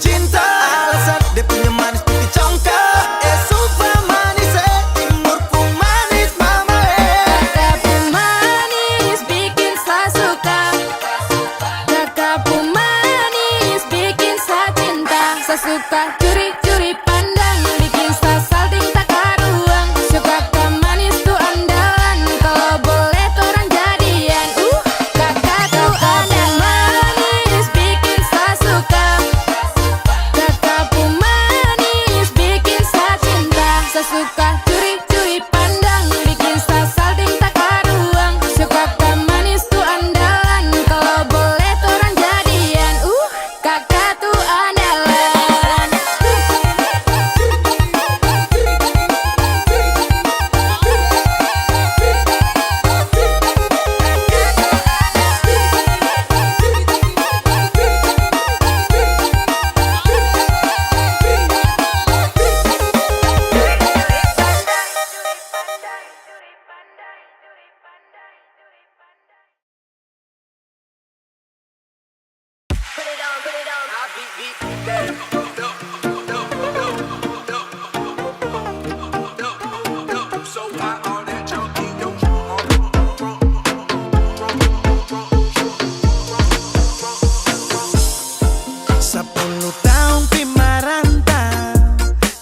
cinta. Alasan dia punya manis putih congkak. Super manis timurku manis mama Kakakku manis bikin saya suka. Kakakku manis bikin saya cinta. Saya suka curi-curi pandang, bikin saya salting tak karuang. Suka kau manis tuh andalan, kalau boleh torang jadian. Kakak tuh andalan, manis bikin saya suka. Kakakku manis bikin saya cinta. Saya suka curi-curi pandang, bikin saya salting tak karuang. Suka kau manis tuh andalan, kalau boleh torang jadian. Kakak tuh andalan. Sepuluh tahun pi merantau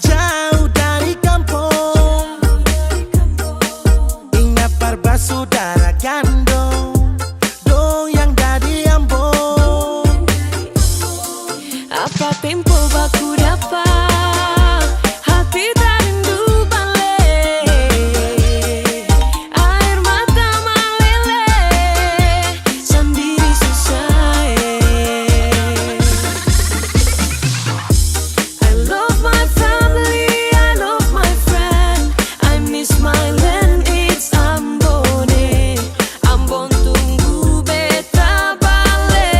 jauh dari kampung. Ingat parba saudara gandong dong yang dari Ambon. Apa tempo baku dapat, hati tak rindu balik. Air mata meleleh, sendiri susah. I love my family, I love my friend. I miss my land, it's Ambon. Ambon tunggu beta balik.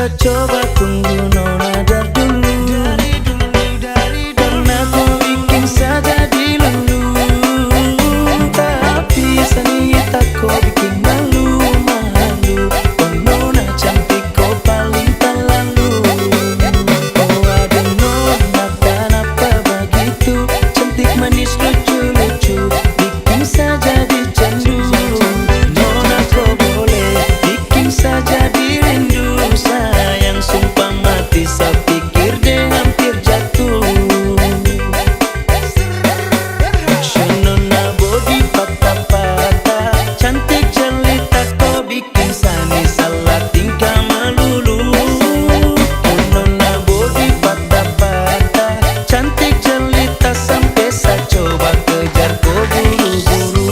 bisa coba tunggu nona dari dulu. Karena ku bikin saja dilulu, tapi sanita kau bikin malu-malu. Oh nona cantik kau paling terlalu. Oh ada nona kenapa begitu, cantik manis lucu-lucu, bikin saja dicandu. Nona kau boleh bikin saja dirindu, sayang sumpah mati saya pikir deh hampir jatuh. Nona body patah-patah, cantik jelita kau bikin sani salah tingkah melulu. Oh nona body patah-patah, cantik jelita sampai saya coba kejar kau buru-buru.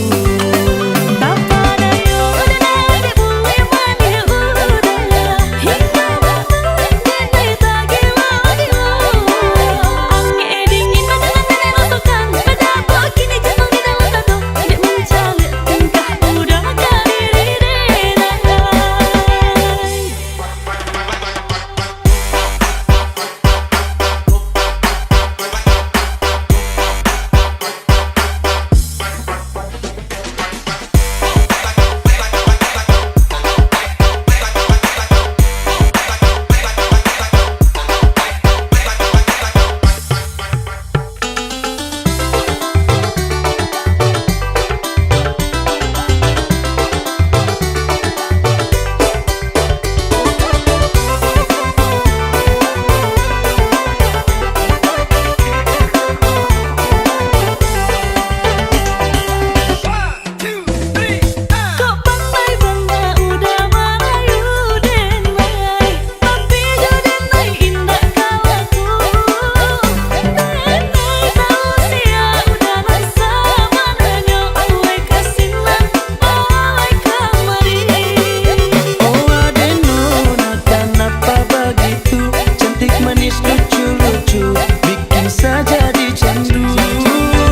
Lucu-lucu, bikin saja dicandu.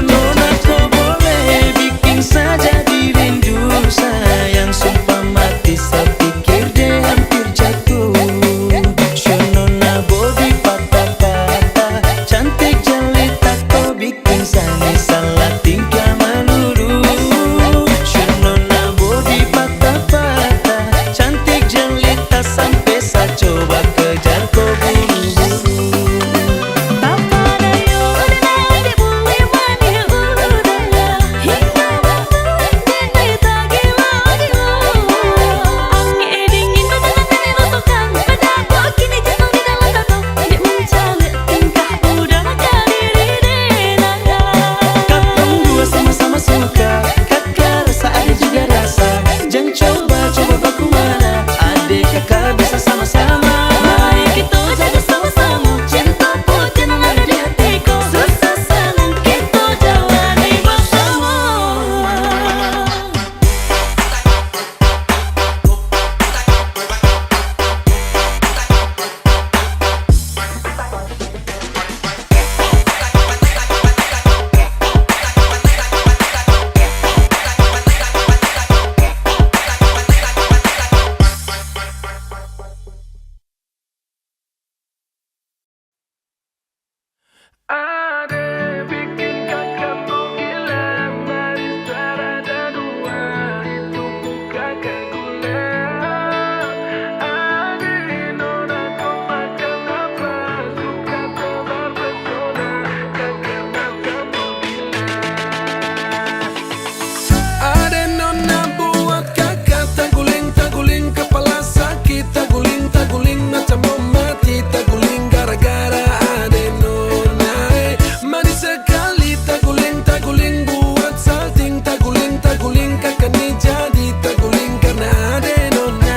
Nona kau boleh bikin saja dirindu, sayang sumpah mati saya pikir deh hampir jatuh. Nona body patah-patah, cantik jelita kau bikin sani salah tingkah melulu. Nona body patah-patah, cantik jelita sampai saya coba kejar kau buru-buru. Ade bikin kakakku gila, manis rada dua, itu muka kayak gula. Ade nona kau makan apa, suka tebar pesona, kakak matamu gila. Ade nona buat kakak taguling-taguling, kepala sakit taguling-taguling, macam mau mati taguling gara-gara ade nona. Manis sekali taguling-taguling, buat salting taguling-taguling, kakak ni jadi taguling karena ada nona.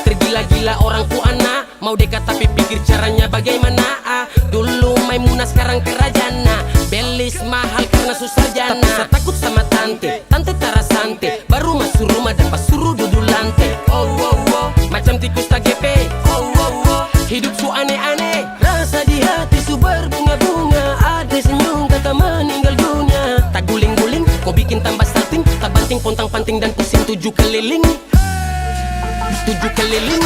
Tergila-gila orangku anak, mau dekat tapi pikir caranya bagaimana. Dulu Maimunah sekarang kerajana, belis mahal karena susah jana. Tapi saya takut sama tante, tante ante. Baru masuk rumah dan pas suruh duduk lantai. Oh oh oh, macam tikus tak gepe. Oh oh oh, hidup su aneh-aneh. Rasa di hati su berbunga-bunga. Ada senyum kata meninggal dunia. Tak guling-guling, kau bikin tambah salting. Tak banting, pontang-panting dan pusing 7 keliling. 7 keliling.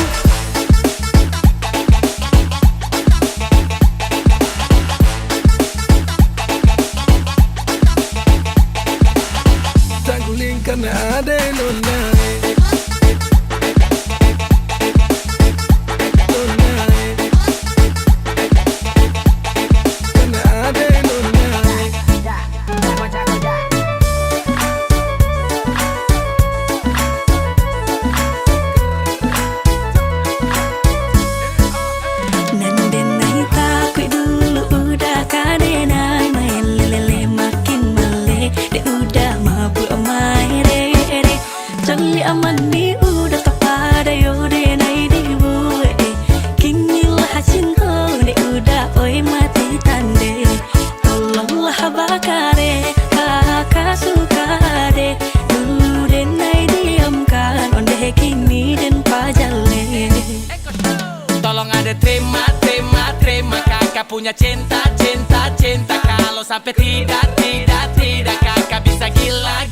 Tak guling karena ada nona. Karena ada nona. Nandenai takut dulu udah kadenai main lele makin mele de udah mabuk main re Jali aman ni udah tapada yo de nai di bu kini lah hasin ho de udah oi mati tande tolonglah bakare kakak suka de dulu de nai diamkan onde kini den pajale. Tolong ada terima kakak punya cinta kalau sampai tidak kakak bisa gila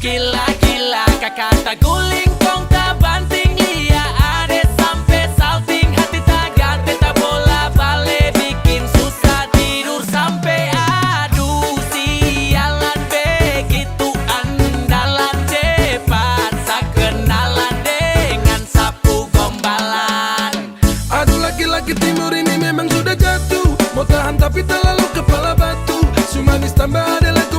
kakak tak guling kong tak banting lia ada sampai salting hati tak ganti tak bola balik bikin susah tidur sampai aduh sialan begitu andalan cepat sakenalan dengan sapu gombalan. Aduh laki-laki timur ini memang sudah jatuh. Mau tahan tapi terlalu kepala batu. Sumanis tambah ada lagi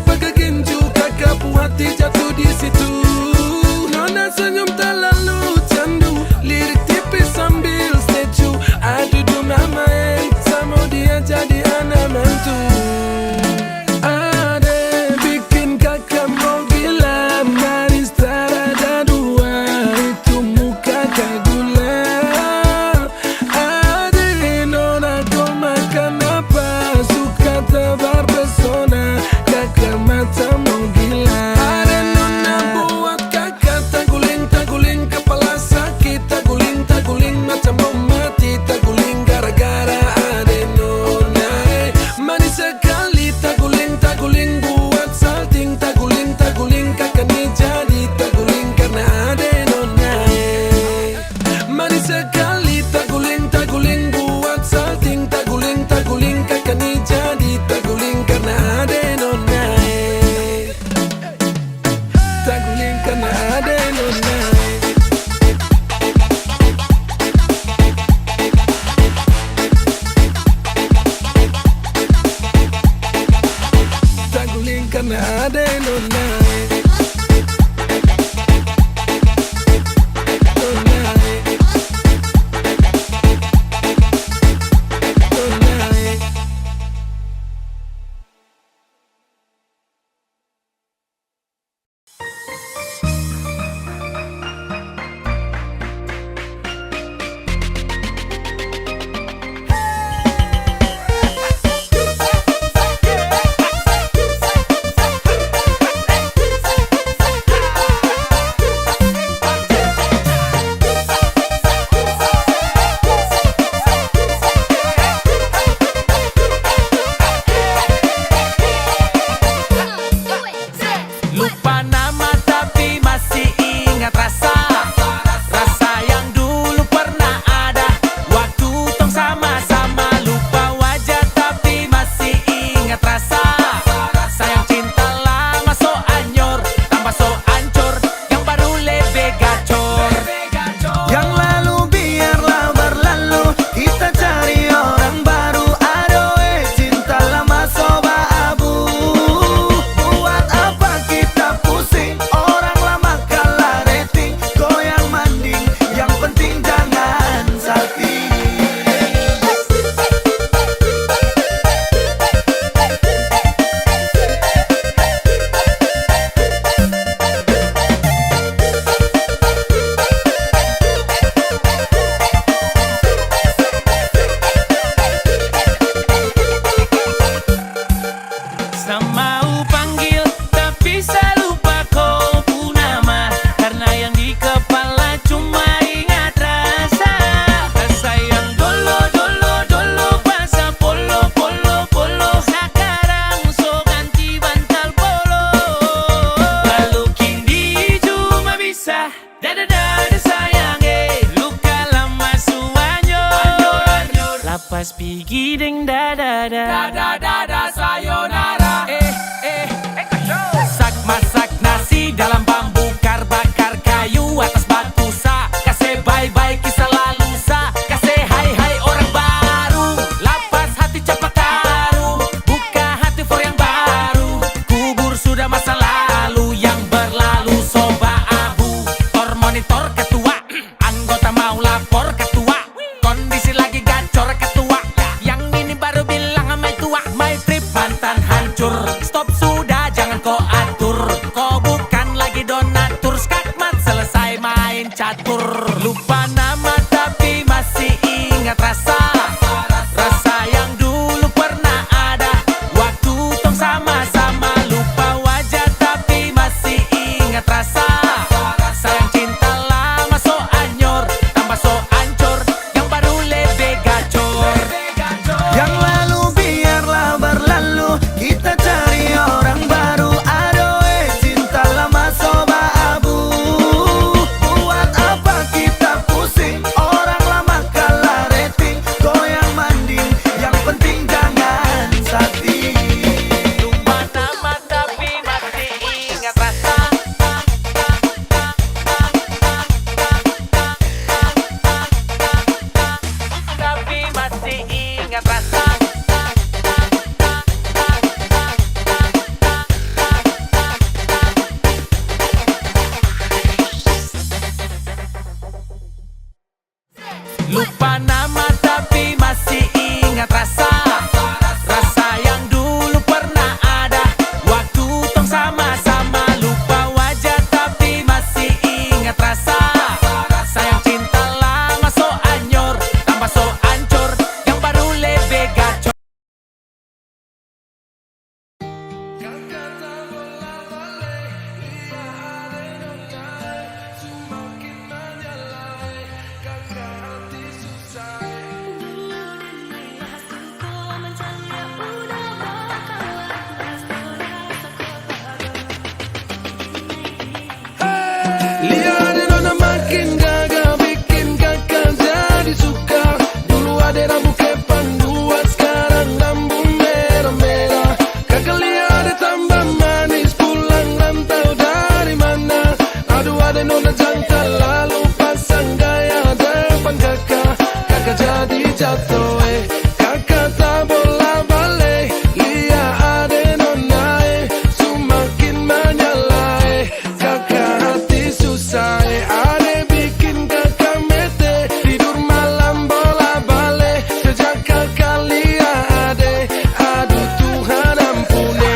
Dada dada sayang luka lama suanyur lapas pigi ding dada dada sayonara sak masak nasi dalam bambu bakar kayu atas batu sa kasih bye bye kisah lalu sa kasih hai hai orang baru lapas hati cepat taruh buka hati for yang baru kubur sudah masa lalu yang berlalu soba abu tor monitor ketua anggota mau lapor ketua kondisi lagi gacor ketua yang ini baru bilang sama tua my trip mantan hancur stop sudah jangan kau atur kau bukan lagi donatur skakmat selesai main catur lupa nama tapi masih ingat rasa yang dulu pernah ada waktu tong sama-sama lupa wajah tapi masih ingat rasa sayang cinta lama so anyor tambah so ancur yang baru lebih gacor Yang lalu biarlah berlalu, kita cari orang baru. Adoe cinta lama soba abu. Buat apa kita pusing? Orang lama kalah rating, goyang manding. Yang penting jangan sakit. lupa nama tapi masih ingat rasa tapi masih ingat rasa lupa nama tapi masih ingat rasa yang dulu pernah ada waktu tong sama-sama lupa wajah tapi masih ingat rasa sayang cinta lama so anyor tambah so ancur yang baru lebih gacor Lihat nona makin gagah bikin kakak jadi suka. Dulu ada rambut kepang dua, sekarang rambut merah-merah. Kakak lihat tambah manis pulang rantau dari mana. Aduh ada nona jangka lalu pasang gaya depan kakak. Kakak jadi jatuh kakak tak bola balik. Lihat ada nona semakin menyala kakak hati susah ada bikin kakak mete tidur malam bola balik sejak kakak lihat aduh Tuhan ampuni.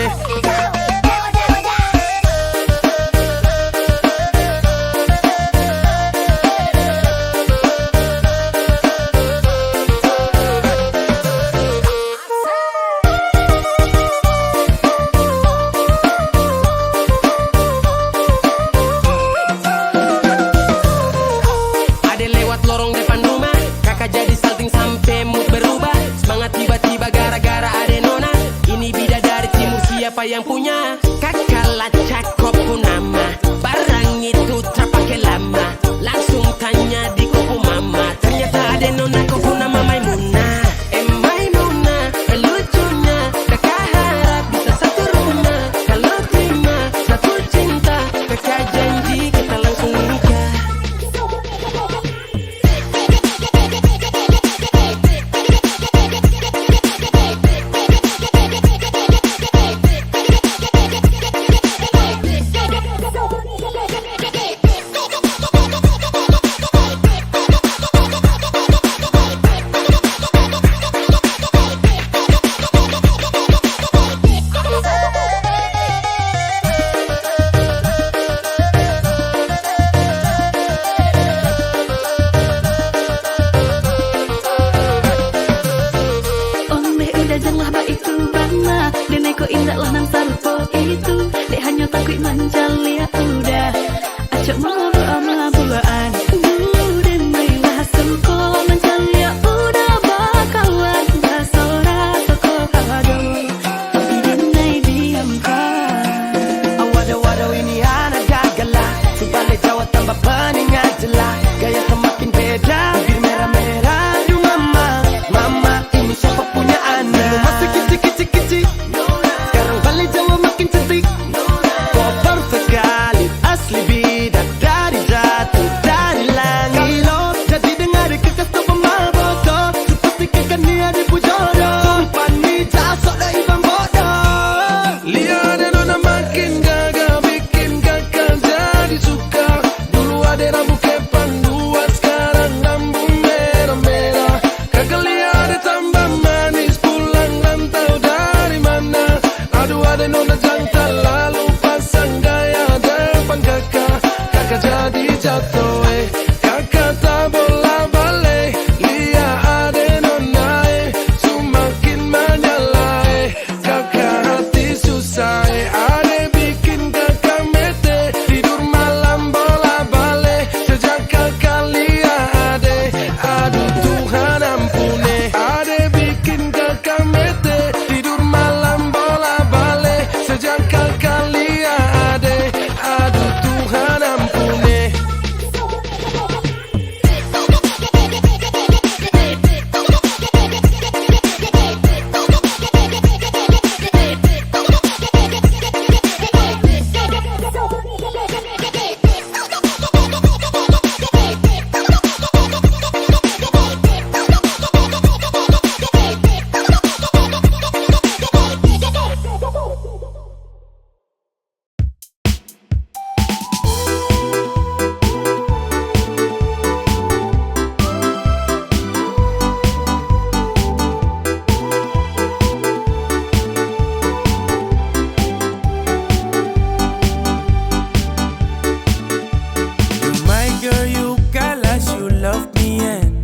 girl, you kalas, you love me and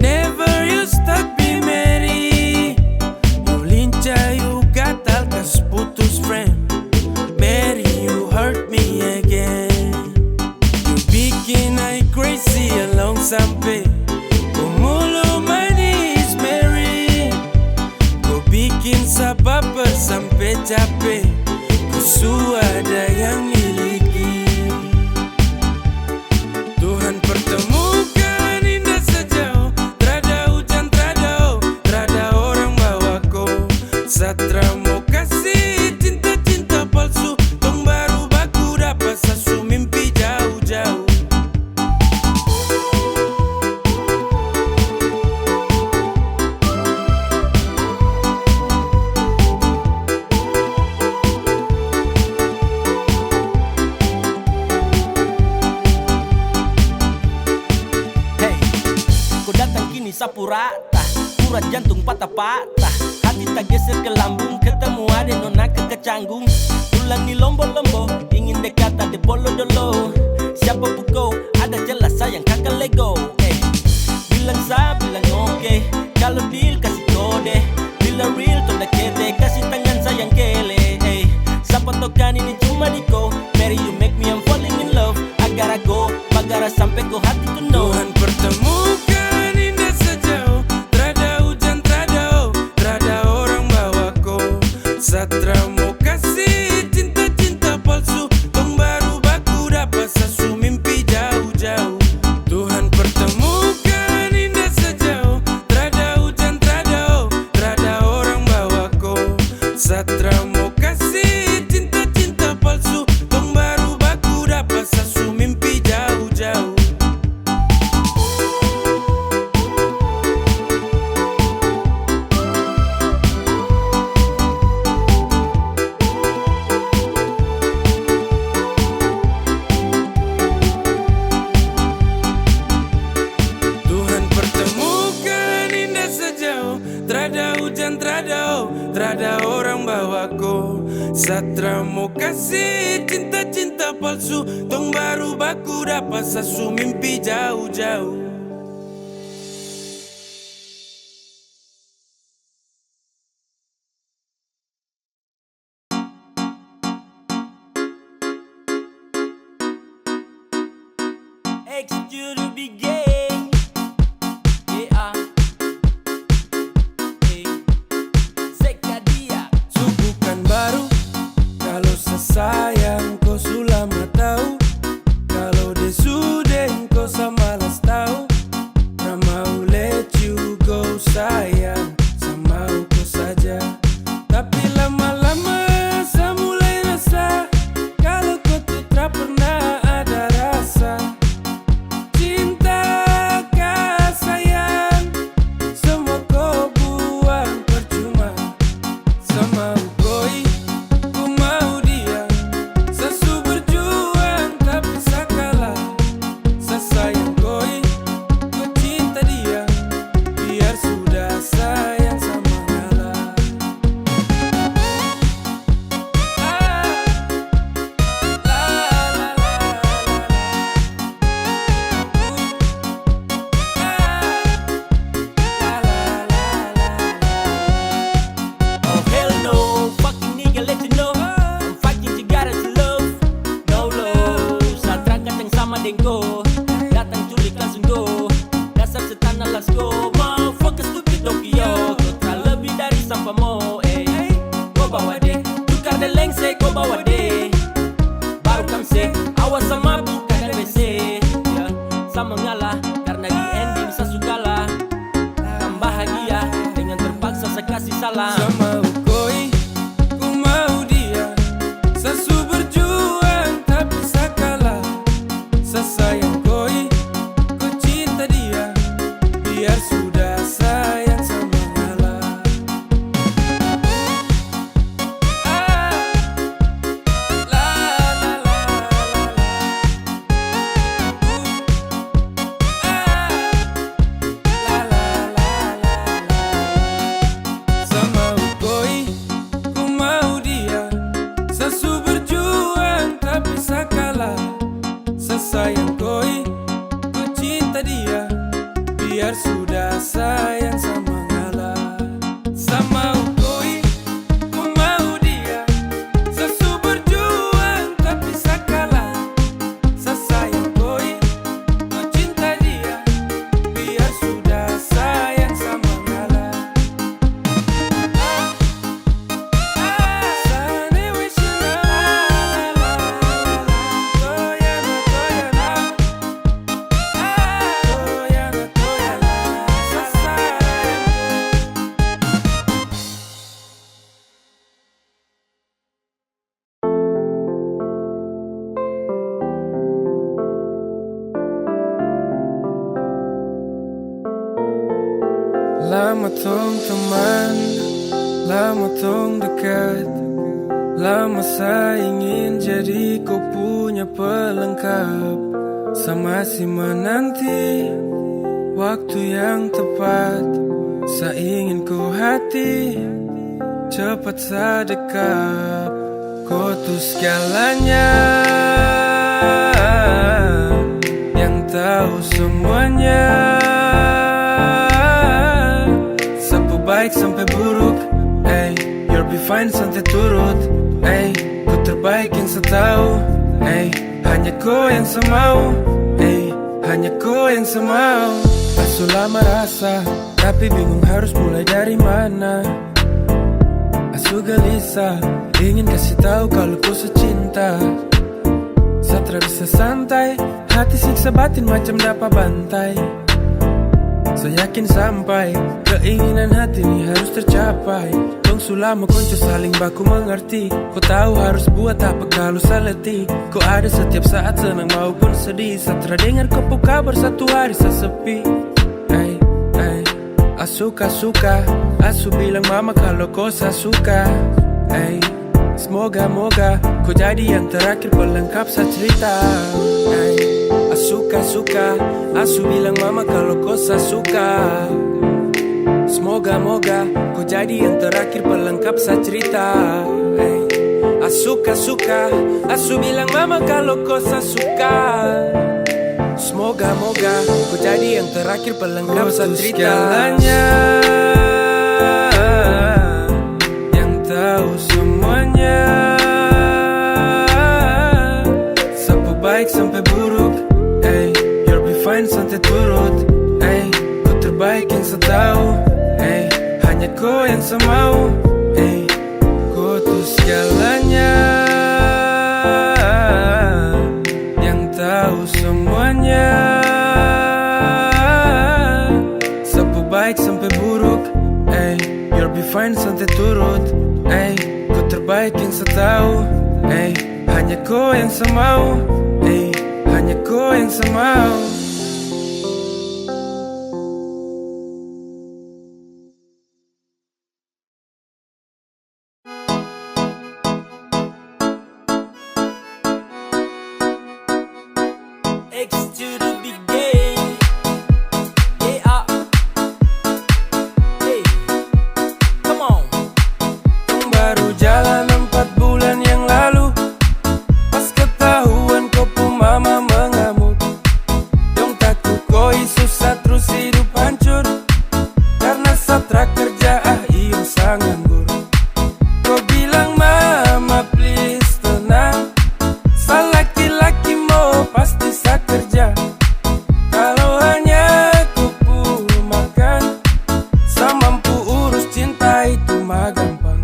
never you stop be Mary. You lincah, you gatal, kas putus friend. Mary, you hurt me again. You bikin I crazy along sampai Kumulo manis Mary. Kau bikin sababar sampai capek. Kusu ada yang miliki. Tuhan pertemukan indah sejauh. Trada hujan, trada orang bawa kau. Satra mau kasih cinta-cinta palsu. Tong baru baku dapat sasu mimpi jauh-jauh. Hey, kau datang kini sapu rata, urat jantung patah-patah, hati tak geser ke lambung, ketemu ada nona kecanggung. Pulang di lombo-lombo, ingin dekat ada bolo-dolo. Siapa kau? Ada jelas sayang kakak Lego. Bilang sa, bilang oke. Kalau deal kasih kode, bila real tanda kete, kasih tangan sayang kele. Siapa tokan ini cuma diko. Mary, you make me I'm falling in love. Agar go, bagara sampai ko hati to know. Tuhan pertemukan indah sejauh. Trada hujan, trada orang bawa kau. Satra mau kasih cinta-cinta palsu. Tong baru baku dapat sasu mimpi jauh-jauh. Tuhan pertemukan indah sejauh. Trada hujan, trada orang bawa kau. Satra mau kasih cinta-cinta palsu. Tong baru baku dapat sasu mimpi jauh-jauh. Tuhan pertemukan indah sejauh. Trada hujan, trada orang bawa kau. Satra mau kasih cinta-cinta palsu. Tong baru baku dapat sasu mimpi jauh-jauh. X to the big gang. Yeah. Zekadia. Bukan baru kalau sesayang kau sudah tahu. Kalau dia sudah kau samalas tahu. Nah mau let you go sayang, sama kau saja. Tapi lama-lama saya mulai rasa kalau kau tuh tak pernah ada rasa. Cinta kah sayang, semua kau buang percuma. Sama koi, ku mau dia. Sesu berjuang tapi sakalah. Sesayang koi, ku cinta dia. Biar sudah sayang sama ngalah. Oh hell no, fucking nigga let you know I'm fighting together to love. No love, saat terangkat yang sama dengko. Datang culik langsung go. Dasar setan alas go. Motherfucker stupid Tokyo. Kau tak lebih dari sampah mo. Kau bawa deh, tukar deh lengse. Kau bawa deh, baru kamse. Awas sama buka dan WC ya. Sama ngalah, karena di ending saya sukalah. Kan bahagia dengan terpaksa saya kasih salah. Sama koi, ku mau dia. Sesu berjuang tapi sakalah. Sesayang koi, ku cinta dia. Biar sudah sayang sama ngalah. La la la la la. La la la la la. Sama Lama tong teman, lama tong dekat, lama saya ingin jadi kau punya pelengkap. Sama si menanti waktu yang tepat, saya ingin kau hati cepat sedekap. Kau tuh segalanya, yang tahu semuanya. Sapu baik sampai buruk, you'll be fine santai turut, kau terbaik yang saya tahu, hanya kau yang saya mau, hanya kau yang saya mau. Asu lama rasa, tapi bingung harus mulai dari mana. Asu gelisah, ingin kasih tahu kalau kau secinta. Satra bisa santai, hati siksa batin macam dapat bantai. Saya yakin sampai keinginan hati ini harus tercapai. Dong sulama konco saling baku mengerti. Kau tahu harus buat apa kalau seleti. Kau ada setiap saat senang maupun sedih. Satra dengar kau kabar satu hari saya sepi. Suka, asu bilang mama kalau kau saya suka. Semoga kau jadi yang terakhir pelengkap saya cerita. Suka, asu bilang mama kalau kau saya suka. Semoga kau jadi yang terakhir pelengkap saya cerita. Suka, asu bilang mama kalau kau saya suka. Semoga kau jadi yang terakhir pelengkap saya cerita. Segalanya, yang tahu semuanya. Sapu baik sampai buruk, you'll be fine santai turut, kau terbaik yang saya tahu, hanya kau yang saya mau, kau tuh segalanya, yang tahu semuanya. Sapu baik sampai buruk, you'll be fine santai turut, kau terbaik yang saya tahu, hanya kau yang saya mau, hanya kau yang saya mau. X to the big game. Yeah. Hey. Come on. Baru jalan 4 bulan yang lalu, pas ketahuan kau pun mama mengamuk. Dong takut kau susah terus hidup hancur, karena satra kerja iyo sangat nganggur. Kau bilang mama please tenang, sa laki-laki mau pasti sa kerja. Kalau hanya kau pun makan, sa mampu urus cinta itu mah gampang.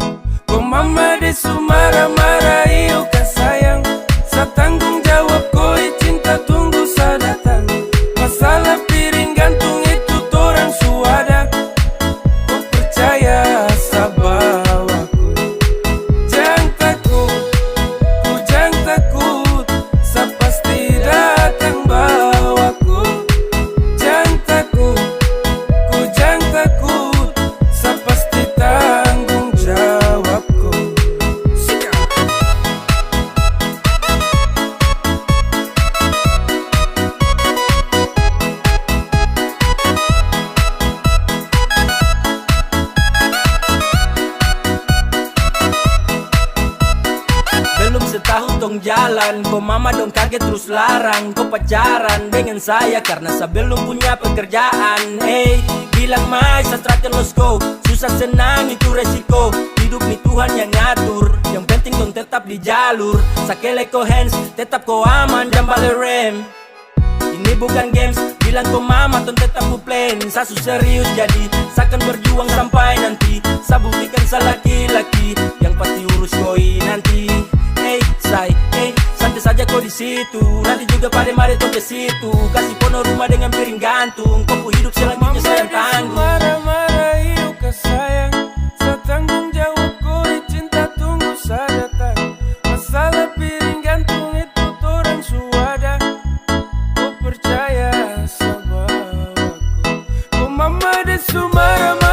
Kau mama desu marah-marah iyo kan sayang, sa tanggung jawab kau cinta tunggu sa datang. Masalah piring gantung itu torang suada, kau percaya sa bawaku. Jangan takut, ku jangan takut, sa pasti datang bawaku. Jangan takut, ku jangan takut, sa pasti tanggung jawabku. Belum setahun tong jalan, kau mama dong kaget terus larang kau pacaran dengan saya karena saya belum punya pekerjaan. Bilang mai saya terakhir los go, susah senang itu resiko. Hidup nih Tuhan yang ngatur, yang penting dong tetap di jalur. Sakele ko hands, tetap kau aman dan balik rem. Ini bukan games, bilang kau mama ton tetap ku plan. Saya serius jadi, saya akan berjuang sampai nanti. Saya buktikan saya laki-laki, yang pasti urus koi nanti. Santai saja kau di situ, nanti juga pada mari tong ke situ. Kasih pono rumah dengan piring gantung, kau hidup selanjutnya saya yang tanggung. Marah-marah iyo kan sayang, sa tanggung jawab kau cinta tunggu sa datang. Masalah piring gantung itu torang suada, kau percaya sa bawaku. Kau mama desu marah-marah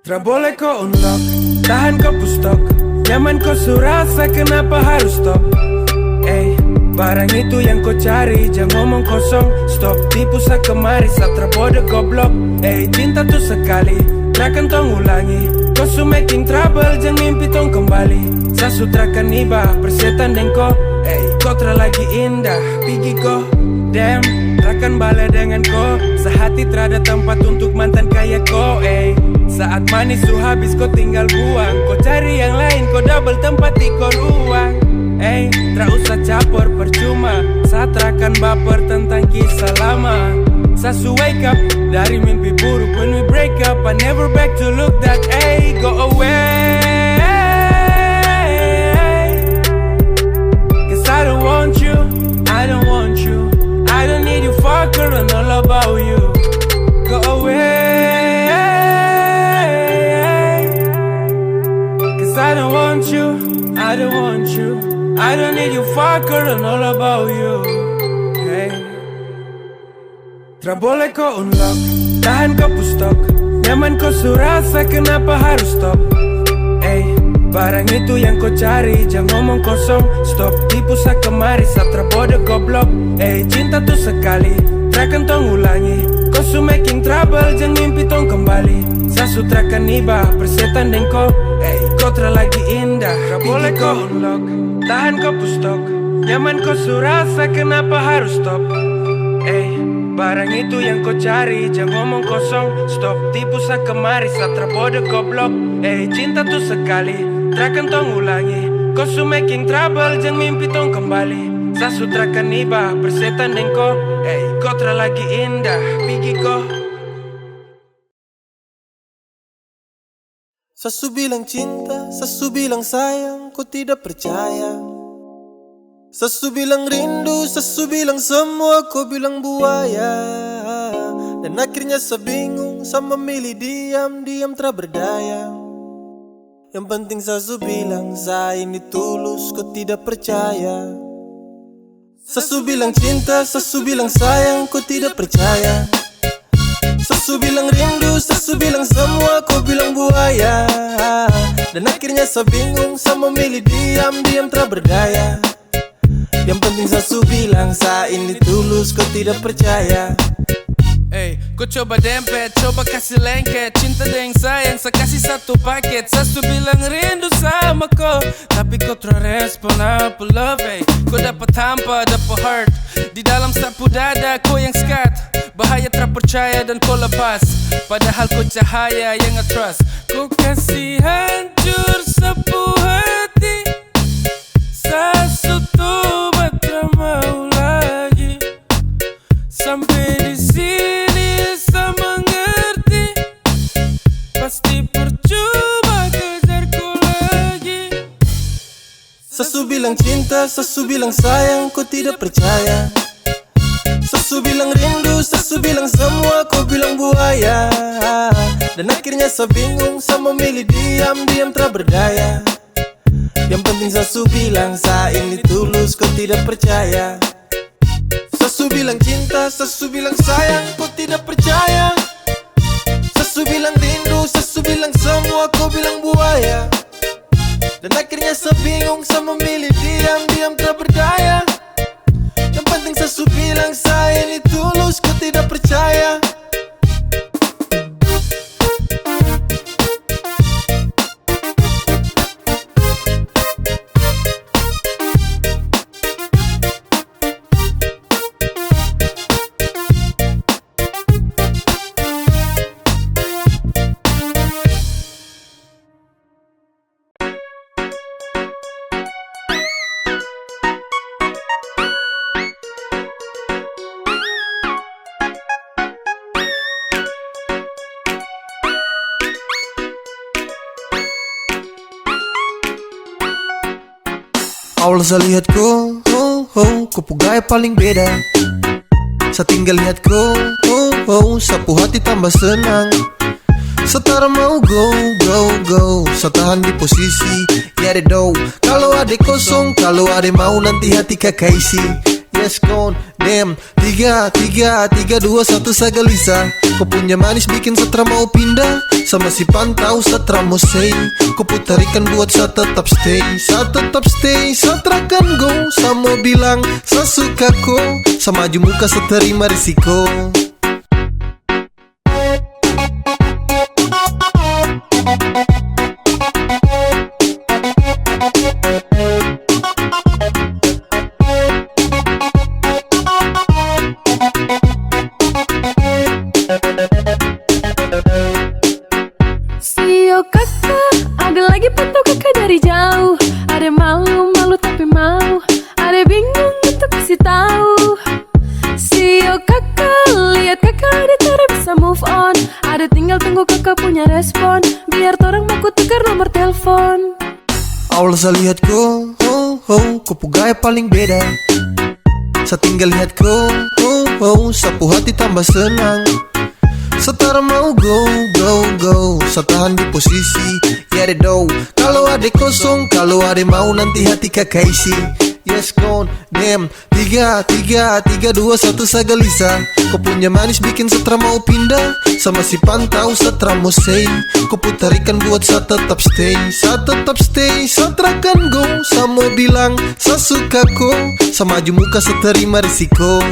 Tra boleh kau unlock, tahan kau pustok. Nyaman kau surasa, kenapa harus stop? Barang itu yang kau cari, jangan ngomong kosong. Stop, tipu kemari, satra bodoh goblok. Cinta tuh sekali, takkan tong ulangi. Kau su making trouble, jangan mimpi tong kembali. Sa sutrakan iba, persetan dan kau. Kau lagi indah, pergi kau. Damn, takkan balik dengan kau. Sehati terada tempat untuk mantan kayak kau. Saat manis su habis kau tinggal buang. Kau cari yang lain, kau double tempat di kau ruang. Tak usah caper percuma. Saat akan baper tentang kisah lama. Sasu wake up dari mimpi buruk. When we break up, I never back to look that. Go away. Cause I don't want you, I don't want you. I don't need you fucker and all about you. Go away. Cause I don't want you, I don't want you. I don't need you fucker and all about you. Tra boleh kau unlock, tahan kau pustok. Nyaman kau surasa, kenapa harus stop? Barang itu yang kau cari, jangan ngomong kosong. Stop, tipu kemari, satra bodoh goblok. Cinta tuh sekali, takkan tong ulangi. Kau su making trouble, jangan mimpi tong kembali. Sa sutrakan iba, persetan dan kau. Kau lagi indah, tra boleh kau unlock, tahan kau pustok. Nyaman kau surasa, kenapa harus stop? Barang itu yang kau cari, jangan ngomong kosong. Stop, tipu kemari, satra bodoh goblok. Cinta tuh sekali, takkan tong ulangi. Kau su making trouble, jangan mimpi tong kembali. Sa sutrakan iba, persetan dan kau. Kau lagi indah, pergi kau. Sasu bilang cinta, sasu bilang sayang, kau tidak percaya. Sasu bilang rindu, sasu bilang semua, kau bilang buaya. Dan akhirnya saya bingung, saya memilih diam-diam tak berdaya. Yang penting sasu bilang, saya ini tulus, kau tidak percaya. Sasu bilang cinta, sasu bilang sayang, kau tidak percaya. Sasu bilang rindu, sasu bilang semua, kau bilang buaya. Dan akhirnya saya bingung, saya memilih diam-diam tak berdaya. Yang penting sasu bilang, saya ini tulus, kau tidak percaya. Kau coba dempet, coba kasih lengket. Cinta dan sayang, saya kasih satu paket. Sasu bilang rindu sama kau, tapi kau respon apa love. Kau dapat hampa, dapat heart. Di dalam sapu dada, kau yang skat. Bahaya tak percaya dan kau lepas. Padahal kau cahaya yang nge-trust. Kau kasih hancur sapu hati. Sasu tuh tak mau lagi. Sampai di sini saya mengerti. Pasti percuma kejarku lagi. Sasu bilang cinta, sasu bilang sayang, kau tidak percaya. Sasu bilang rindu, sasu bilang semua, kau bilang buaya. Dan akhirnya saya bingung, saya memilih diam-diam tak berdaya. Yang penting sasu bilang, saya ini tulus, kau tidak percaya. Sasu bilang cinta, sasu bilang sayang, kau tidak percaya. Sasu bilang rindu, sasu bilang semua, kau bilang buaya. Dan akhirnya saya bingung, saya memilih diam-diam tak berdaya. Yang penting sasu bilang, saya ini tulus, kau tidak percaya. Awal saya lihat kau, kau gaya paling beda. Saya tinggal lihat kau, sapu hati tambah senang. Setara mau go, saya tahan di posisi, ya ada do. Kalau ada kosong, kalau ada mau nanti hati kakak isi. Yes gone, damn. 3, 2, 1 saya gelisah. Kau punya manis bikin setra mau pindah. Sama si pantau setra mau say. Kau putarikan buat saya tetap stay. Saya tetap stay, setra kan go. Saya mau bilang, saya suka kau. Sama maju muka saya terima risiko. Sio kakak, ada lagi pantau kakak dari jauh. Ada malu tapi mau. Ada bingung untuk kasih tahu. Sio kakak, lihat kakak ada cara bisa move on. Ada tinggal tunggu kakak punya respon. Biar torang mau ku tukar nomor telepon. Awal saya lihat kau, kau gaya paling beda. Saya tinggal lihat kau, sapu hati tambah senang. Setara mau go, saya tahan di posisi. Ya deh do, kalau ada kosong, kalau ada mau nanti hati kakak isi. Yes gone, damn. 3, 2, 1 saya gelisah. Kau punya manis bikin setra mau pindah. Sama si pantau setra mau say. Kau putarikan buat saya tetap stay. Saya tetap stay, setra kan go. Saya mau bilang, saya suka kau. Saya maju muka saya terima risiko.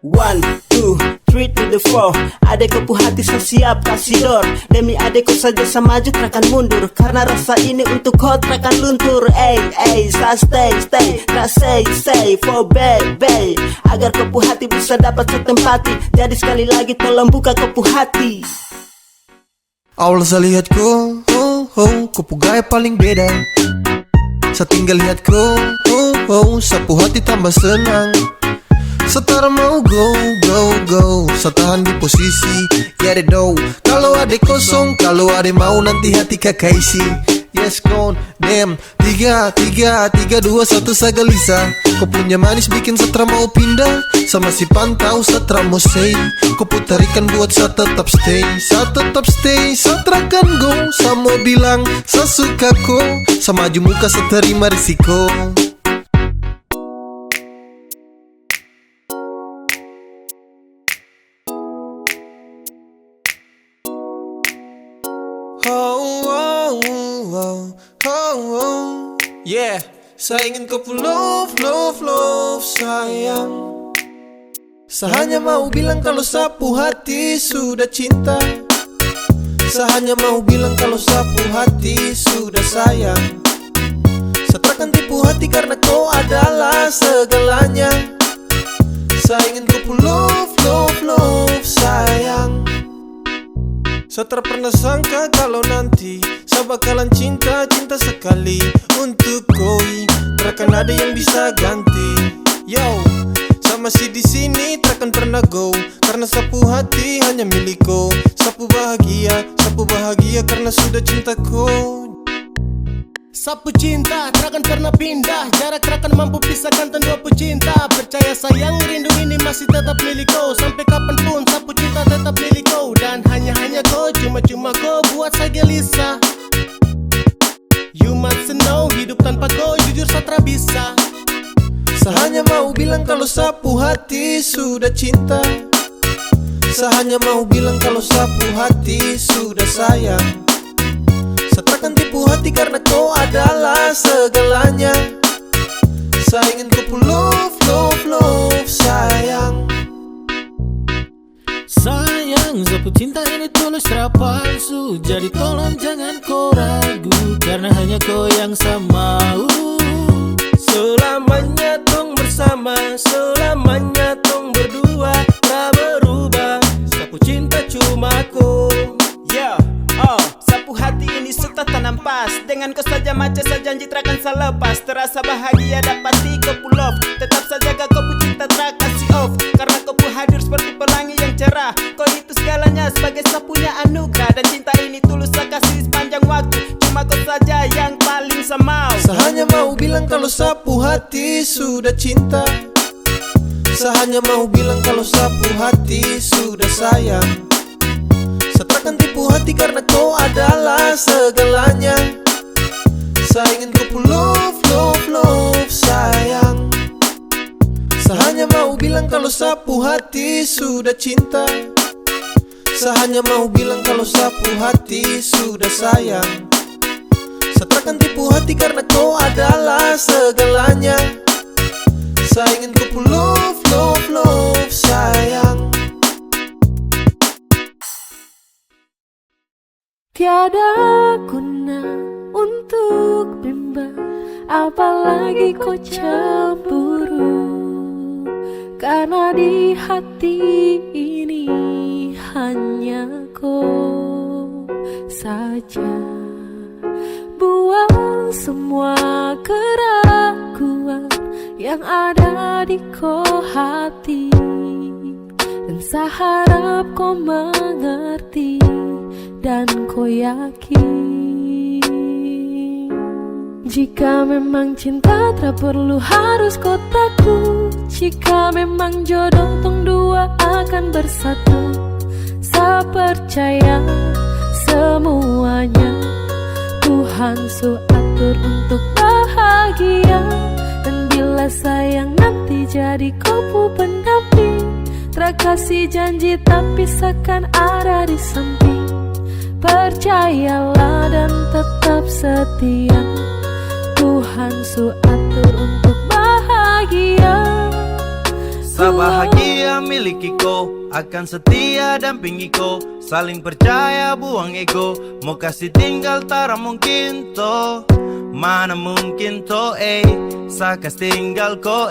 One, two, three to the four. Adekku pu hati saya siap kasih door. Demi adekku saja saya maju takkan mundur. Karena rasa ini untuk kau takkan luntur. Saya stay, tak say for baby. Agar kau pu hati bisa dapat setempati. Jadi sekali lagi tolong buka kau pu hati. Awal saya lihat kau, kau gaya paling beda. Saya tinggal lihat kau, sapu hati tambah senang. Setara mau go, saya tahan di posisi. Ya deh do, kalau ada kosong, kalau ada mau nanti hati kakak isi. Yes gone, damn. 3, 2, 1 saya gelisah. Kau punya manis bikin setra mau pindah. Sama si pantau setra mau say. Kau putarikan buat saya tetap stay. Saya tetap stay, setra kan go. Saya mau bilang, saya suka kau. Saya maju muka saya terima risiko. Yeah, saya ingin kau love sayang. Saya hanya mau bilang kalau sapu hati sudah cinta. Saya hanya mau bilang kalau sapu hati sudah sayang. Saya takkan tipu hati karena kau adalah segalanya. Saya ingin kau love sayang. Saya tak pernah sangka kalau nanti saya bakalan cinta sekali untuk koi. Takkan ada yang bisa ganti. Yo, saya masih di sini takkan pernah go. Karena sapu hati hanya milikku. Sapu bahagia karena sudah cintaku. Sapu cinta takkan pernah pindah. Jarak takkan mampu pisahkan dua pecinta. Percaya sayang rindu ini masih tetap milikku. Sampai kapanpun sapu cinta tetap milikku. Dan hanya kau, cuma kau buat saya gelisah. You must know, hidup tanpa kau jujur saya tak bisa. Saya hanya mau bilang kalau sapu hati sudah cinta. Saya hanya mau bilang kalau sapu hati sudah sayang. Saya takkan tipu hati karena kau adalah segalanya. Saya ingin kau love sayang. Sayang, sapu cinta ini tulus tak palsu. Jadi tolong jangan kau ragu. Karena hanya kau yang saya mau. Selamanya tong bersama, selamanya tong berdua. Tak berubah, sapu cinta cuma kau. Yeah, sapu hati ini sudah tanam pas. Dengan kau saja macam saya janji takkan saya lepas. Terasa bahagia dapati kau pu love. Tetap saja kau pu cinta tak kasih off. Karena kau pu hadir seperti pelangi yang cerah. Kau itu segalanya sebagai sapunya anugerah. Dan cinta ini tulus saya kasih sepanjang waktu. Cuma kau saja yang paling sa mau. Saya hanya mau bilang kalau sapu hati sudah cinta. Saya hanya mau bilang kalau sapu hati sudah sayang. Saya takkan tipu hati karena kau adalah segalanya. Saya ingin kau love, love, love sayang. Saya hanya mau bilang kalau sapu hati sudah cinta. Saya hanya mau bilang kalau sapu hati sudah sayang. Saya takkan tipu hati karena kau adalah segalanya. Saya ingin kau love, love, love sayang. Tiada guna untuk bimbang, apalagi kau cemburu. Karena di hati ini hanya kau saja. Buang semua keraguan yang ada di kau hati, dan saya harap kau mengerti dan kau yakin. Jika memang cinta tak perlu harus kau takut. Jika memang jodoh tong dua akan bersatu. Saya percaya semuanya Tuhan su atur untuk bahagia. Dan bila sayang nanti jadi kau pendamping, terkasih janji tapi seakan ada di samping. Percayalah dan tetap setia, Tuhan su atur untuk bahagia. Sabahagia miliki ko, akan setia dampingi ko. Saling percaya buang ego, mau kasih tinggal tara mungkin to. Mana mungkin to sa kas tinggal ko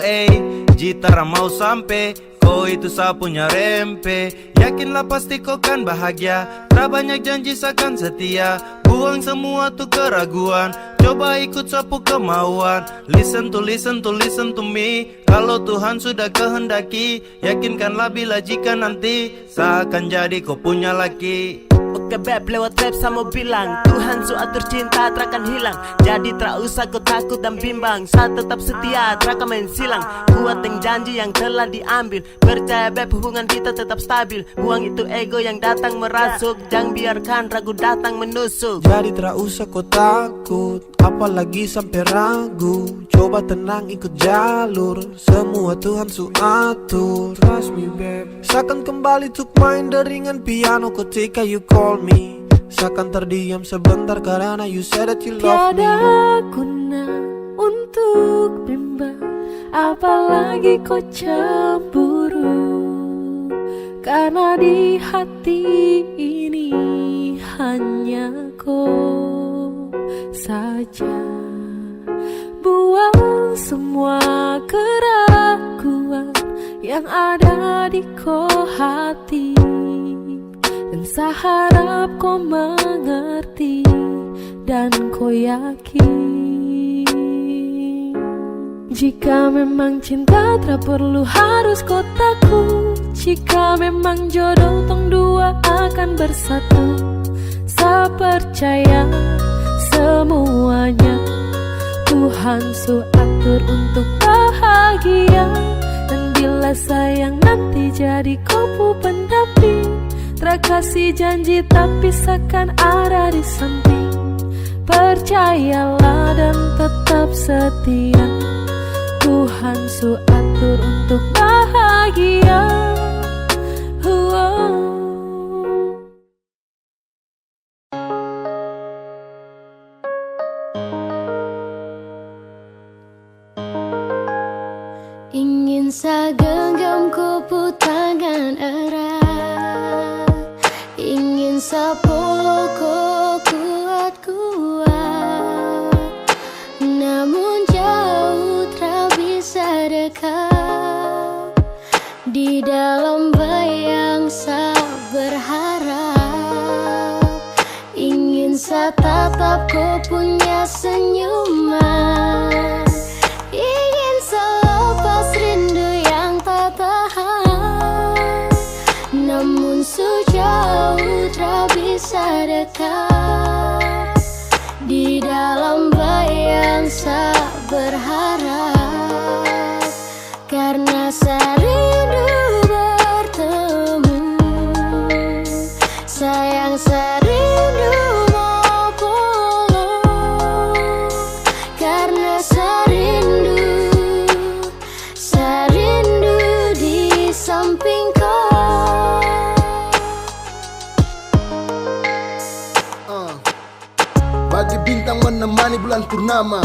jitara mau sampai, ko itu sa punya rempe. Yakinlah pasti kau kan bahagia, tak banyak janji sakan setia. Buang semua tuh keraguan, coba ikut sapu kemauan. Listen to me. Kalau Tuhan sudah kehendaki, yakinkanlah bila jika nanti seakan jadi kau punya laki. Oke beb, lewat rap saya mau bilang, Tuhan su atur cinta terakan hilang. Jadi tak usah kau takut dan bimbang, saya tetap setia terakan main silang. Kuat yang janji yang telah diambil, percaya beb hubungan kita tetap stabil. Buang itu ego yang datang merasuk, jangan biarkan ragu datang menusuk. Jadi tak usah kau takut, apalagi sampai ragu. Coba tenang ikut jalur, semua Tuhan su atur. Trust me babe, seakan kembali tuk main deringan piano ketika you call me. Seakan terdiam sebentar karena you said that you love me. Tiada guna untuk bimbang, apalagi kau cemburu. Karena di hati ini hanya kau saja. Buang semua keraguan yang ada di kau hati, dan saya harap kau mengerti dan kau yakin. Jika memang cinta tak perlu harus kau takut. Jika memang jodoh tong dua akan bersatu. Saya percaya semuanya Tuhan su atur untuk bahagia. Dan bila sayang nanti jadi kau pendamping, terkasih janji tapi seakan ada di samping. Percayalah dan tetap setia, Tuhan su atur untuk bahagia. Ingin saya genggam kupu tangan erat, ingin saya peluk kuat-kuat. Namun jauh tak bisa dekat. Di dalam bayang saya berharap, ingin saya tatap kau punya senyuman. Ingin selepas rindu yang tak tahan, namun sejauh tak bisa dekat. Di dalam bayang bisa berharap, karena serindu bertemu. Sayang serindu mau pulang, karena serindu di samping kau. Bagi bintang menemani bulan purnama,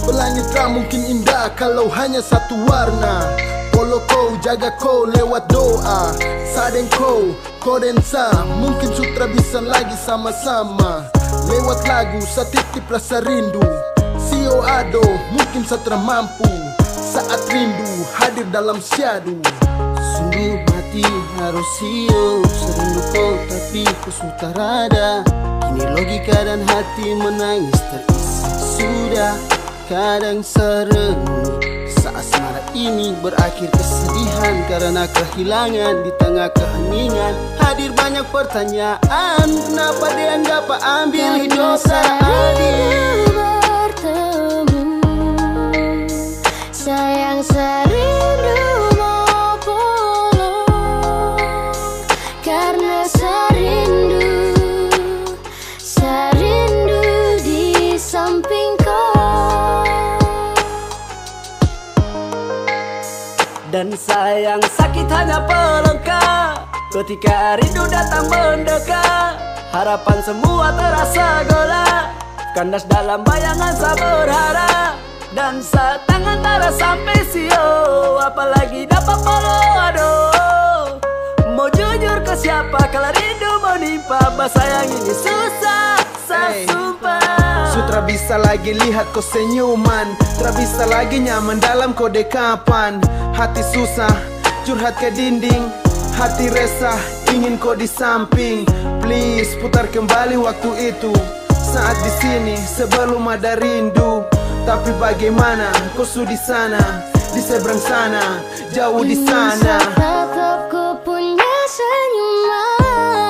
pelangi tak mungkin indah kalau hanya satu warna. Polo kau, jaga kau lewat doa. Sadeng kau, kodensa, mungkin sutra bisa lagi sama-sama. Lewat lagu, satitip rasa rindu. Sio ado, mungkin satra mampu. Saat rindu hadir dalam syadu. Sungguh mati harus sio, serindu kau tapi ku suka rada. Kini logika dan hati menangis terisi. Sudah kadang serenung, saat asmara ini berakhir kesedihan karena kehilangan di tengah keheningan. Hadir banyak pertanyaan, kenapa dianggap ambil hidup tak adil. Bertemu, sayang serindu mau pulang, karena serindu di samping kau. Dan sayang sakit hanya pelengkap ketika rindu datang mendekat. Harapan semua terasa gelap, kandas dalam bayangan saya berharap. Dan saat tangan tak sampai sio, apalagi dapat follow aduh. Mau jujur ke siapa kalau rindu menimpa, bah sayang ini susah, saya sumpah. Sutra bisa lagi lihat kau senyuman, tak bisa lagi nyaman dalam kau dekapan. Hati susah, curhat ke dinding, hati resah, ingin kau di samping. Please putar kembali waktu itu, saat di sini sebelum ada rindu. Tapi bagaimana kau di sana, di seberang sana, jauh di sana. Tetap ku punya senyuman,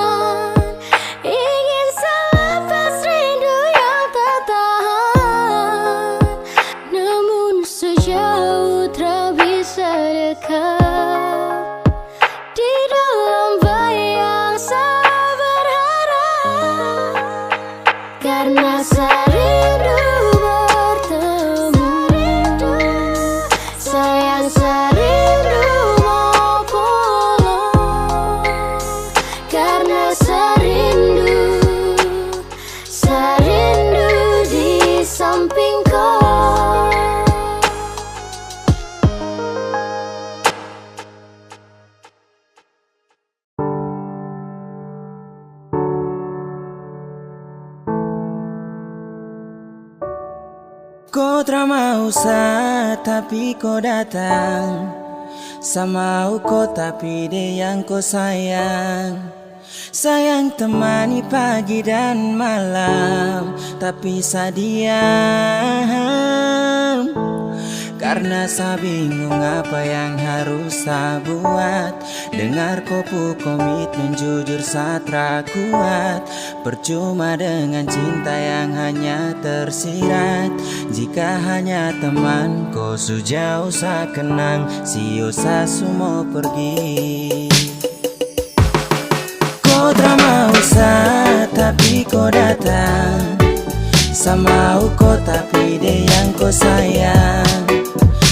ingin selepas rindu yang tak tahan. Namun sejauh tak bisa dekat, di dalam bayang saya berharap, karena serindu bertemu. Sayang serindu mau pulang, karena serindu di samping kau. Kau tak mau tapi kau datang. Sama kau tapi dia yang kau sayang. Sayang temani pagi dan malam, tapi saya diam. Karena saya bingung apa yang harus saya buat. Dengar kopu komitmen jujur saya kuat. Percuma dengan cinta yang hanya tersirat. Jika hanya teman kau sejauh saya kenang, sio saya semua pergi. Kau tak mau tapi kau datang. Sama kau tapi dia yang kau sayang.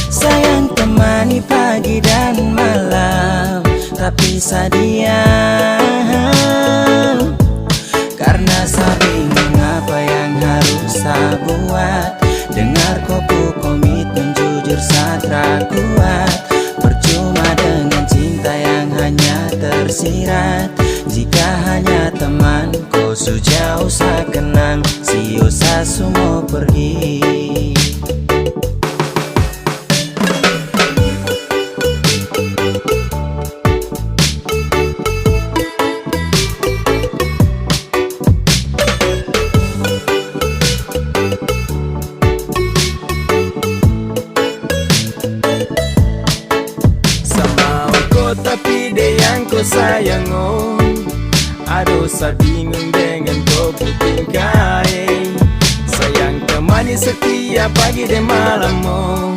Sayang temani pagi dan malam, tapi saya diam. Karena saya bingung apa yang harus saya buat. Dengar kopu komitmen jujur saya kuat. Percuma dengan cinta yang hanya tersirat. Jika hanya teman kau sejauh saya kenang, sio saya semua pergi. Tapi dia yang kau sayang, oh. Aduh saya bingung dengan kau puting kai. Sayang temani setia setiap pagi dan malammu.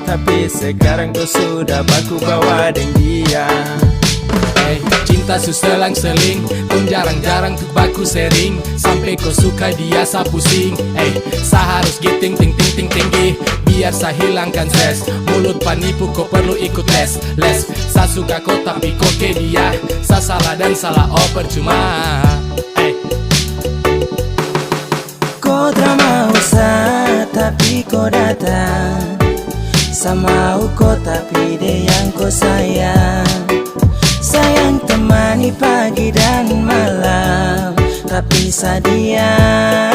Tapi sekarang kau sudah baku bawa dengan dia. Cinta su selang-seling, kau jarang-jarang tuh baku sering. Sampai kau suka dia sa pusing. Sa harus giting ting ting ting tinggi, biar sa hilangkan stres. Mulut penipu kau perlu ikut les. Sa suka kau tapi kau ke dia. Sa salah dan salah oh percuma. Kau tak mau sa tapi kau datang. Sama kau tapi dia yang kau sayang. Sayang temani pagi dan malam, tapi sa diam.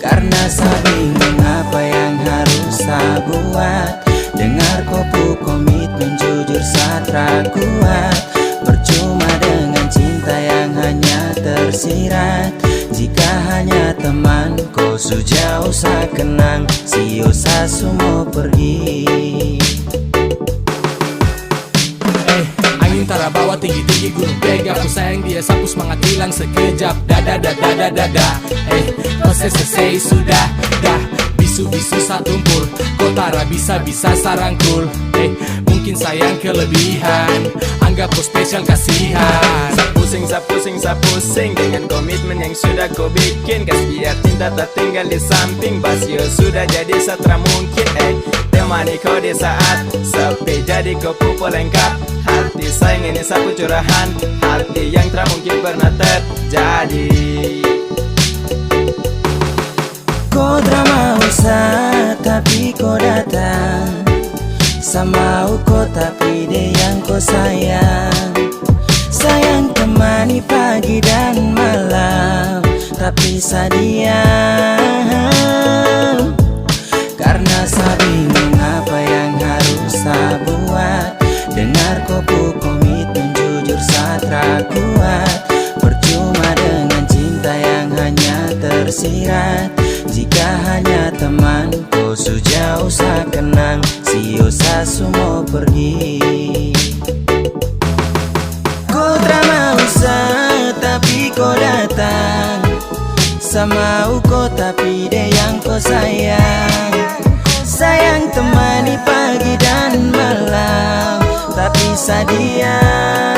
Karena sa bingung apa yang harus sa buat. Dengar kopu komitmen jujur sa tak kuat. Percuma dengan cinta yang hanya tersirat. Jika hanya teman kau sejauh sa kenang. Sio sa semua pergi. Angin tara bawa tinggi-tinggi gunung pega. Aku sayang dia sapu semangat hilang sekejap. Dada. Kau selesai sudah dah. Bisu-bisu sa tumpul. Kau tara bisa-bisa sarangkul. Mungkin sayang kelebihan. Anggap kau spesial kasihan. Sa pusing dengan komitmen yang sudah kau bikin. Kasih biar cinta tak tinggal di samping. Basio sudah jadi satra mungkin. Temani kau di saat sepi, jadi kau pupul lengkap. Hati sayang ini sapu curahan, hati yang tak mungkin pernah terjadi. Kau tak mau sa tapi kau datang. Sama kau tapi dia yang kau sayang. Sayang temani pagi dan malam, tapi sa diam. Karena sa bingung apa yang harus sa buat. Dengar kopu komitmen jujur sa tak kuat. Percuma dengan cinta yang hanya tersirat. Jika hanya teman kau sejauh sa kenang. Sio sa semua pergi. Kau tak mau sa tapi kau datang. Sama kau tapi dia yang kau sayang. Sayang temani pagi dan malam, tapi sa diam.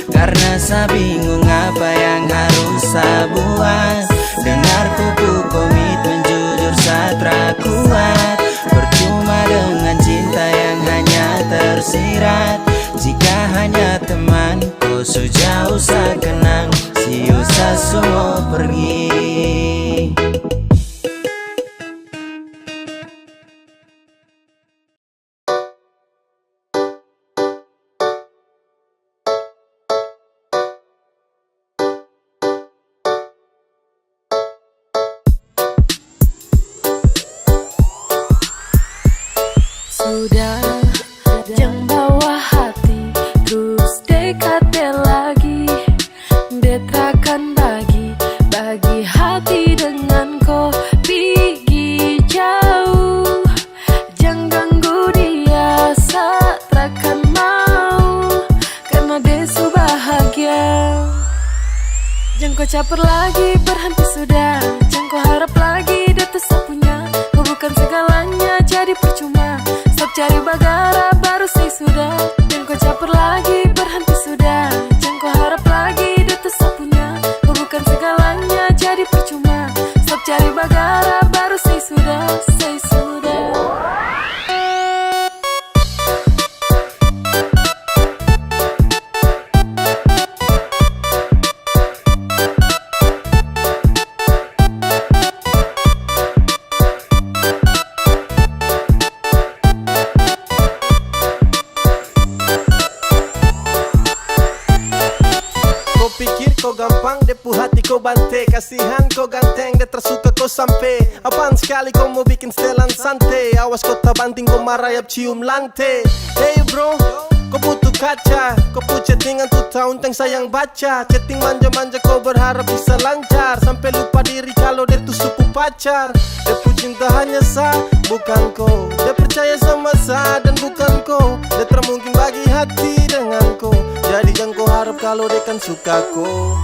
Karena sa bingung apa yang harus sa buat. Dengar kupu komitmen jujur sa tak kuat. Percuma dengan cinta yang hanya tersirat. Jika hanya teman kau sejauh sa kenang. Sio sa semua pergi. Sudah, jangan bawa hati terus dekatnya lagi. Detrakan bagi hati dengan kau pergi jauh. Jangan ganggu dia, saat takkan mau. Karena dia su bahagia. Jangan kau caper lagi, berhenti sudah. Jangan kau harap lagi, dia tuh sapunya. Kau bukan segalanya, jadi percuma. Stop cari bagara, baru say sudah. Jangan kau caper lagi, berhenti sudah. Jangan kau harap lagi, dia tuh sapunya. Kau bukan segalanya, jadi percuma. Stop cari bagara, baru say sudah, say sudah. Kau gampang, depu hati kau bante. Kasihan kau ganteng, dia tersuka kau sampai. Apaan sekali kau mau bikin setelan santai. Awas kau tak banting, kau marayap cium lantai. Hey bro, kau butuh kaca. Kau put chattingan tuh tahun teng sayang baca. Chatting manja-manja kau berharap bisa lancar. Sampai lupa diri kalau dia tuh suku pacar. Depu cinta hanya sa, bukan kau. Dia percaya sama sa dan bukan kau. Dia tak mungkin bagi hati dengan kau. Jadi jangan kau harap kalau dia kan suka kau.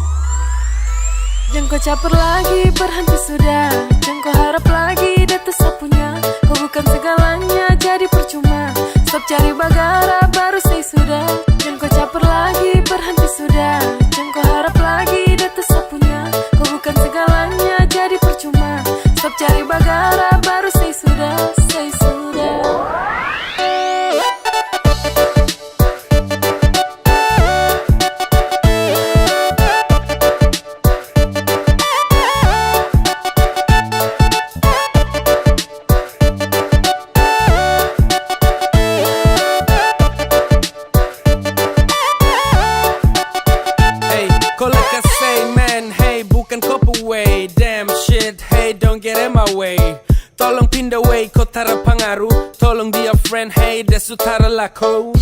Jangan kau caper lagi, berhenti sudah. Jangan kau harap lagi, dia tetap punya. Kau bukan segalanya, jadi percuma. Stop cari bagara, baru say sudah. Jangan kau caper lagi, berhenti sudah. Jangan kau harap lagi, dia tetap punya. Kau bukan segalanya, jadi percuma. Stop cari bagara, baru say sudah, say sudah. Tolong pindah way, kau tara pengaruh. Tolong dia friend, hey dia sutara laku.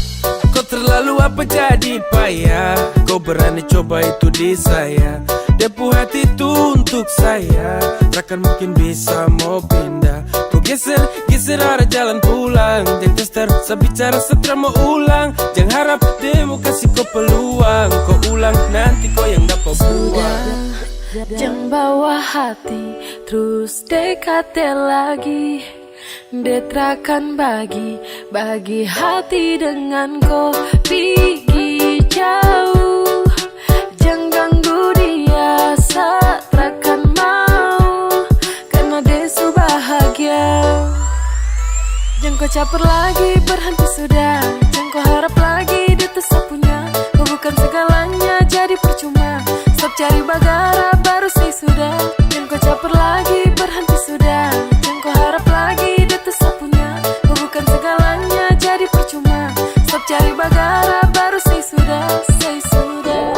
Kau terlalu apa jadi payah. Kau berani coba itu di saya. Depu hati itu untuk saya. Takkan mungkin bisa mau pindah. Kau geser arah jalan pulang. Jangan tester, sebicara setelah mau ulang. Jangan harap dia mau kasih kau peluang. Kau ulang nanti kau yang dapat buang. Jangan bawa hati, terus dekati lagi. Detrakan bagi hati dengan kau pergi jauh. Jangan ganggu dia saat rakan mau, karena dia su bahagia. Jangan kau caper lagi, berhenti sudah. Jangan kau harap lagi, dia tetap punya. Kau bukan segalanya, jadi percuma. Stop cari bagara, baru say sudah. Jangan kau caper lagi, berhenti sudah. Jangan kau harap lagi, dia tetap punya. Kau bukan segalanya, jadi percuma. Stop cari bagara, baru say sudah, say sudah.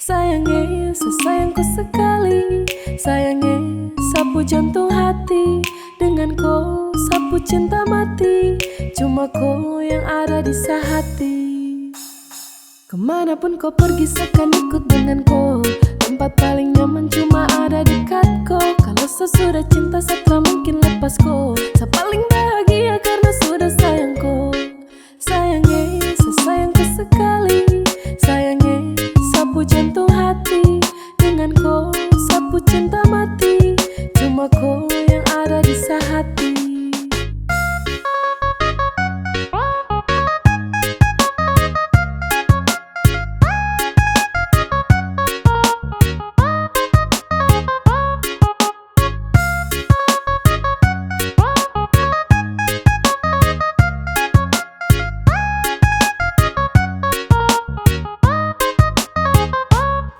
Sayangnya, sesayangku sekali. Sayangnya, sapu jantung hati. Dengan kau, sapu cinta mati. Cuma kau yang ada di sehati. Kemanapun kau pergi, seakan ikut dengan kau. Tempat paling nyaman cuma ada dekat kau. Kalau sesudah cinta, setelah mungkin lepas kau. Saya paling bahagia karena sudah sayang kau. Sayangnya, sesayangku sekali. Sayangnya, sapu jantung hati. Dengan kau, sapu cinta mati. Cuma kau yang ada di sehati. Sayangnya, sesayangku sekali. Sayangnya, sapu jantung hati. Dengan kau, sapu cinta mati. Cuma kau yang ada di sehati. Sayangnya, sesayangku sekali. Sayangnya, sapu jantung hati. Dengan kau, sapu cinta mati. Cuma kau yang ada di sehati. Sayangnya, sesayangku sekali. Sayangnya, sapu jantung hati. Dengan kau, sapu cinta mati. Cuma kau yang ada di sehati.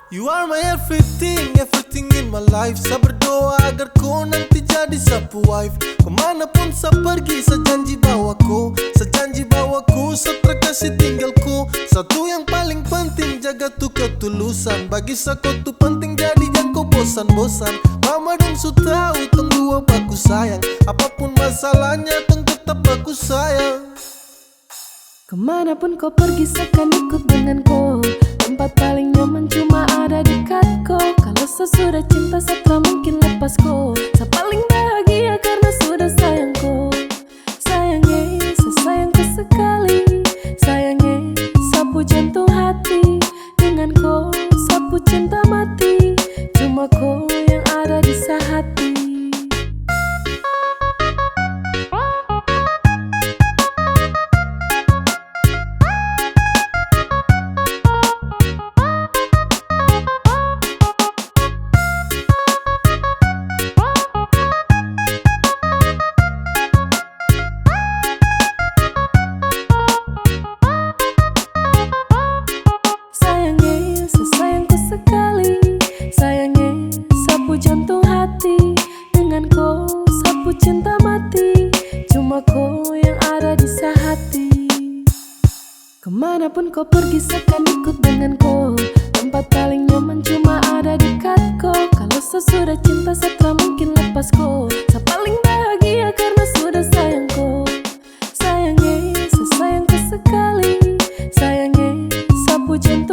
You are my everything, everything in my life. Saya berdoa agar kau nanti jadi sapu wife. Kemanapun saya pergi, saya janji bawaku. Saya janji bawaku, saya terkasih tinggalku. Satu yang paling penting, jaga tuh ketulusan. Bagi saya kau tuh penting, jadi jangan kau bosan-bosan. Mama dong su tahu, tong dua baku sayang. Apapun masalahnya, tong tetap baku sayang. Kemanapun kau pergi, seakan ikut dengan kau. Tempat paling nyaman cuma ada dekat kau. Kalau sesudah cinta, setelah mungkin lepas kau. Saya paling bahagia karena sudah sayang kau. Sayangnya, sesayangku sekali. Sayangnya, sapu jantung hati. Dengan kau, sapu cinta mati. Cuma kau yang ada di sehati.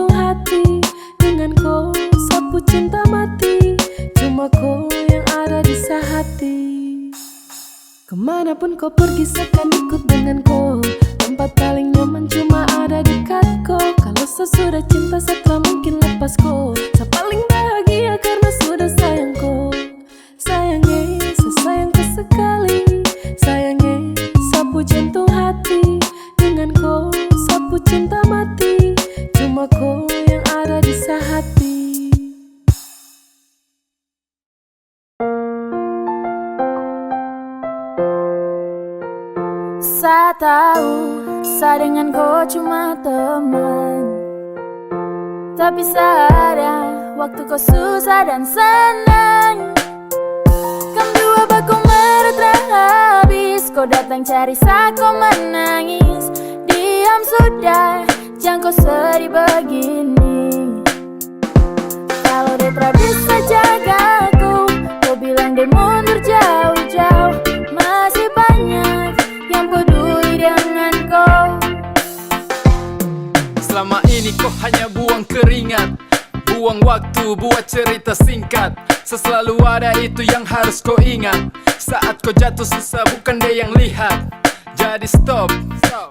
jantung hati. Dengan kau sapu cinta mati, cuma kau yang ada di hati. Kemanapun kau pergi seakan ikut dengan kau. Tempat paling nyaman cuma ada dekat kau. Kalau sesudah cinta setelah mungkin lepas kau. Saya paling bahagia karena sudah sayang kau. Sayangnya, sesayang kau sekali. Sayangnya, sapu jantung hati. Dengan kau sapu cinta mati, cuma kau yang ada di hati. Saya tahu, saya dengan kau cuma teman. Tapi ada waktu kau susah dan senang. Kam dua bakung meretra habis. Kau datang cari saat kau menangis. Diam sudah, jangan kau sedih begini. Kalau dia tak bisa jagaku, kau bilang dia mundur jauh-jauh. Masih banyak yang peduli dengan kau. Selama ini kau hanya buang keringat, buang waktu buat cerita singkat. Selalu ada itu yang harus kau ingat. Saat kau jatuh susah bukan dia yang lihat. Jadi stop,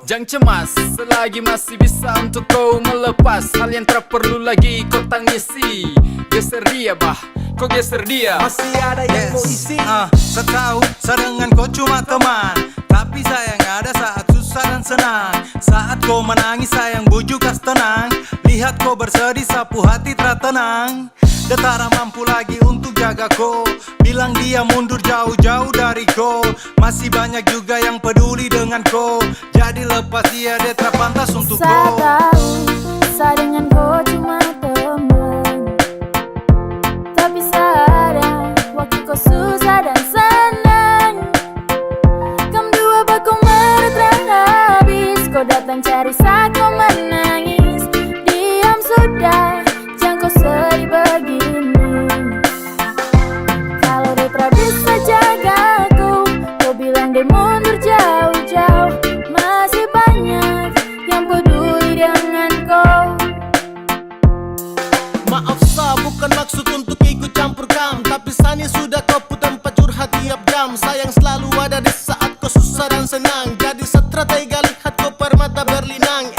jangan cemas. Selagi masih bisa untuk kau melepas hal yang tak perlu lagi kau tangisi. Geser dia bah, kau geser dia. Masih ada yang mau isi. Saya tahu, saya dengan kau cuma teman. Tapi sayang ada saat susah dan senang. Saat kau menangis sayang bujuk kas tenang. Lihat kau bersedih sapu hati tertenang. Dia tak mampu lagi untuk jaga kau. Bilang dia mundur jauh-jauh dari kau. Masih banyak juga yang peduli dengan kau. Jadi lepas dia tak pantas untuk kau. Saya tahu, saya dengan kau cuma teman. Tapi ada waktu kau susah dan senang. Kam dua bakung meretra habis. Kau datang cari saat kau menangis. Diam sudah, jangan kau sedih begini. Kalau dia tak bisa jagaku, kau bilang dia mundur jauh-jauh. Masih banyak yang peduli dengan kau. Maaf sa, bukan maksud untuk ikut campur kam. Tapi Sani sudah kau put tempat curhat tiap jam. Sayang selalu ada di saat kau susah dan senang. Jadi strategi lihat kau permata berlinang.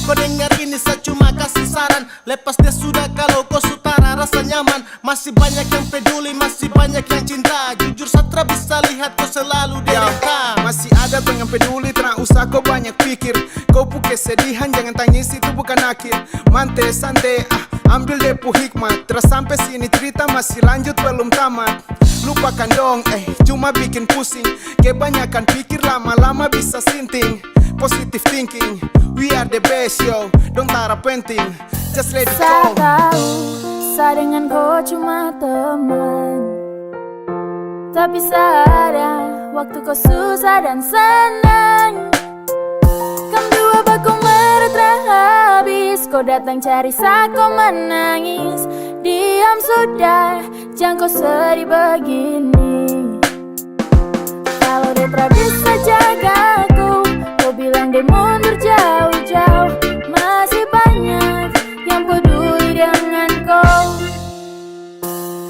Kau dengar ini saya cuma kasih saran. Lepas dia sudah kalau kau sutara rasa nyaman. Masih banyak yang peduli, masih banyak yang cinta. Jujur Satra bisa lihat kau selalu derita. Masih ada tuh yang peduli, tak usah kau banyak pikir. Kau pu kesedihan, jangan tangis itu bukan akhir. Mante santai, ambil depu hikmat. Terus sampai sini cerita masih lanjut belum tamat. Lupakan dong, cuma bikin pusing. Kebanyakan pikir lama-lama bisa sinting. Positive thinking, we are the best yo. Don't tara penting, just let it Saya go. tahu, saya dengan kau cuma teman. Tapi ada waktu kau susah dan senang. Kam dua bakung meretra habis. Kau datang cari saat kau menangis. Diam sudah, jangan kau sedih begini. Kalau dia tak bisa jagaku, kau bilang dia mundur jauh-jauh. Masih banyak yang peduli dengan kau.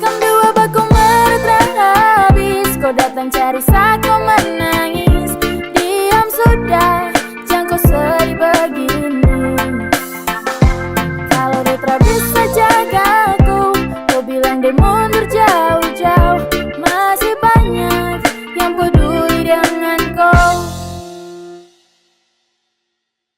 Kam dua bakung meretra habis. Kau datang cari saat kau menangis. Diam sudah, jangan kau sedih begini. Kalau dia tak bisa